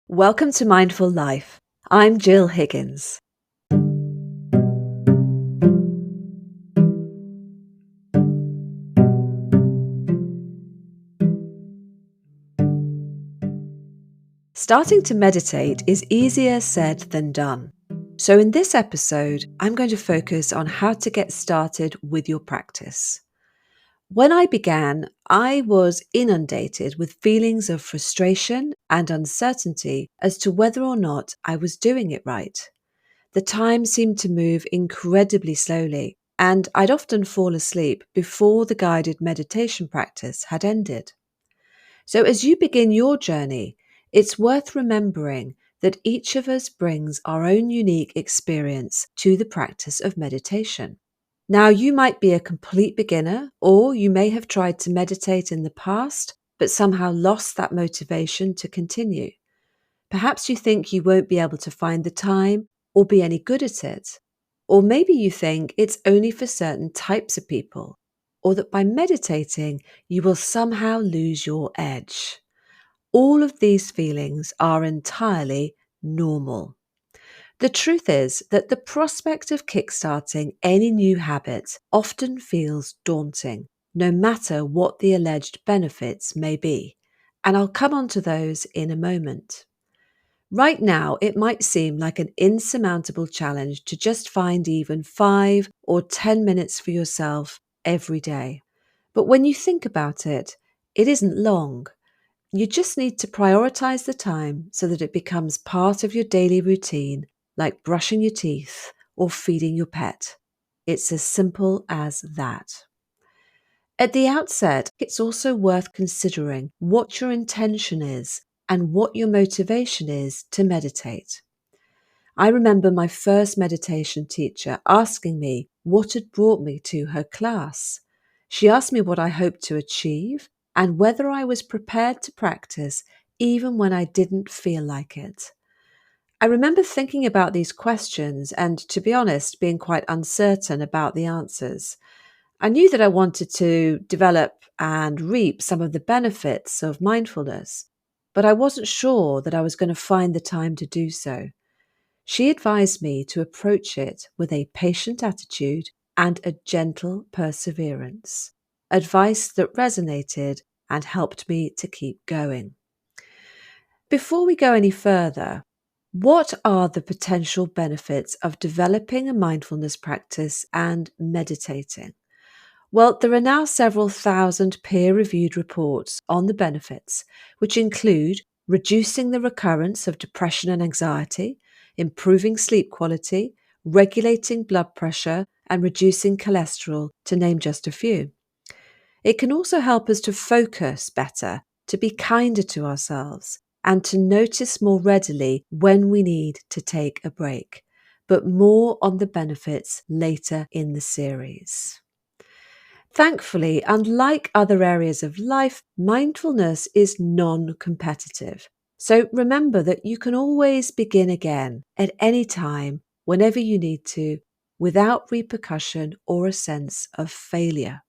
Welcome to Mindful Life. I'm Jill Higgins. Starting to meditate is easier said than done. So, in this episode, I'm going to focus on how to get started with your practice. When I began, I was inundated with feelings of frustration and uncertainty as to whether or not I was doing it right. The time seemed to move incredibly slowly, and I'd often fall asleep before the guided meditation practice had ended. So, as you begin your journey, it's worth remembering that each of us brings our own unique experience to the practice of meditation. Now, you might be a complete beginner, or you may have tried to meditate in the past, but somehow lost that motivation to continue. Perhaps you think you won't be able to find the time or be any good at it. Or maybe you think it's only for certain types of people, or that by meditating, you will somehow lose your edge. All of these feelings are entirely normal. The truth is that the prospect of kickstarting any new habit often feels daunting, no matter what the alleged benefits may be. And I'll come on to those in a moment. Right now, it might seem like an insurmountable challenge to just find even 5 or 10 minutes for yourself every day. But when you think about it, it isn't long. You just need to prioritize the time so that it becomes part of your daily routine, like brushing your teeth or feeding your pet. It's as simple as that. At the outset, it's also worth considering what your intention is and what your motivation is to meditate. I remember my first meditation teacher asking me what had brought me to her class. She asked me what I hoped to achieve and whether I was prepared to practice even when I didn't feel like it. I remember thinking about these questions and, to be honest, being quite uncertain about the answers. I knew that I wanted to develop and reap some of the benefits of mindfulness, but I wasn't sure that I was going to find the time to do so. She advised me to approach it with a patient attitude and a gentle perseverance, advice that resonated and helped me to keep going. Before we go any further, what are the potential benefits of developing a mindfulness practice and meditating? Well, there are now several thousand peer-reviewed reports on the benefits, which include reducing the recurrence of depression and anxiety, improving sleep quality, regulating blood pressure, and reducing cholesterol, to name just a few. It can also help us to focus better, to be kinder to ourselves, and to notice more readily when we need to take a break. But more on the benefits later in the series. Thankfully, unlike other areas of life, mindfulness is non-competitive. So remember that you can always begin again at any time, whenever you need to, without repercussion or a sense of failure.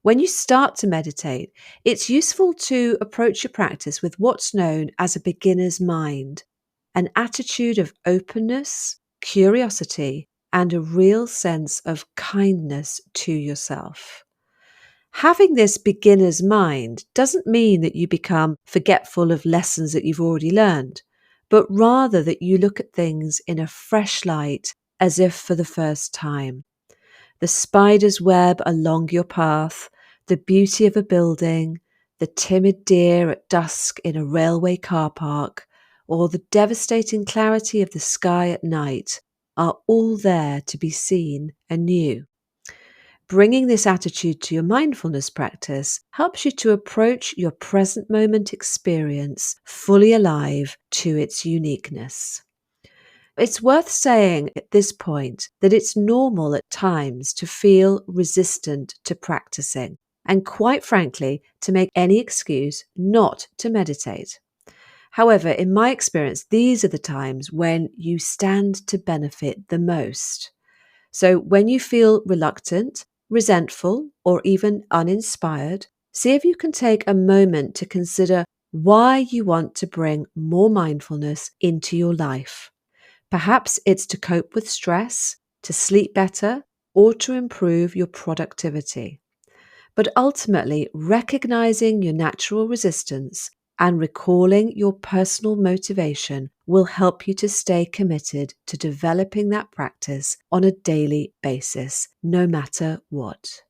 When you start to meditate, it's useful to approach your practice with what's known as a beginner's mind, an attitude of openness, curiosity, and a real sense of kindness to yourself. Having this beginner's mind doesn't mean that you become forgetful of lessons that you've already learned, but rather that you look at things in a fresh light as if for the first time. The spider's web along your path, the beauty of a building, the timid deer at dusk in a railway car park, or the devastating clarity of the sky at night are all there to be seen anew. Bringing this attitude to your mindfulness practice helps you to approach your present moment experience fully alive to its uniqueness. It's worth saying at this point that it's normal at times to feel resistant to practicing and, quite frankly, to make any excuse not to meditate. However, in my experience, these are the times when you stand to benefit the most. So when you feel reluctant, resentful, or even uninspired, see if you can take a moment to consider why you want to bring more mindfulness into your life. Perhaps it's to cope with stress, to sleep better, or to improve your productivity. But ultimately, recognizing your natural resistance and recalling your personal motivation will help you to stay committed to developing that practice on a daily basis, no matter what.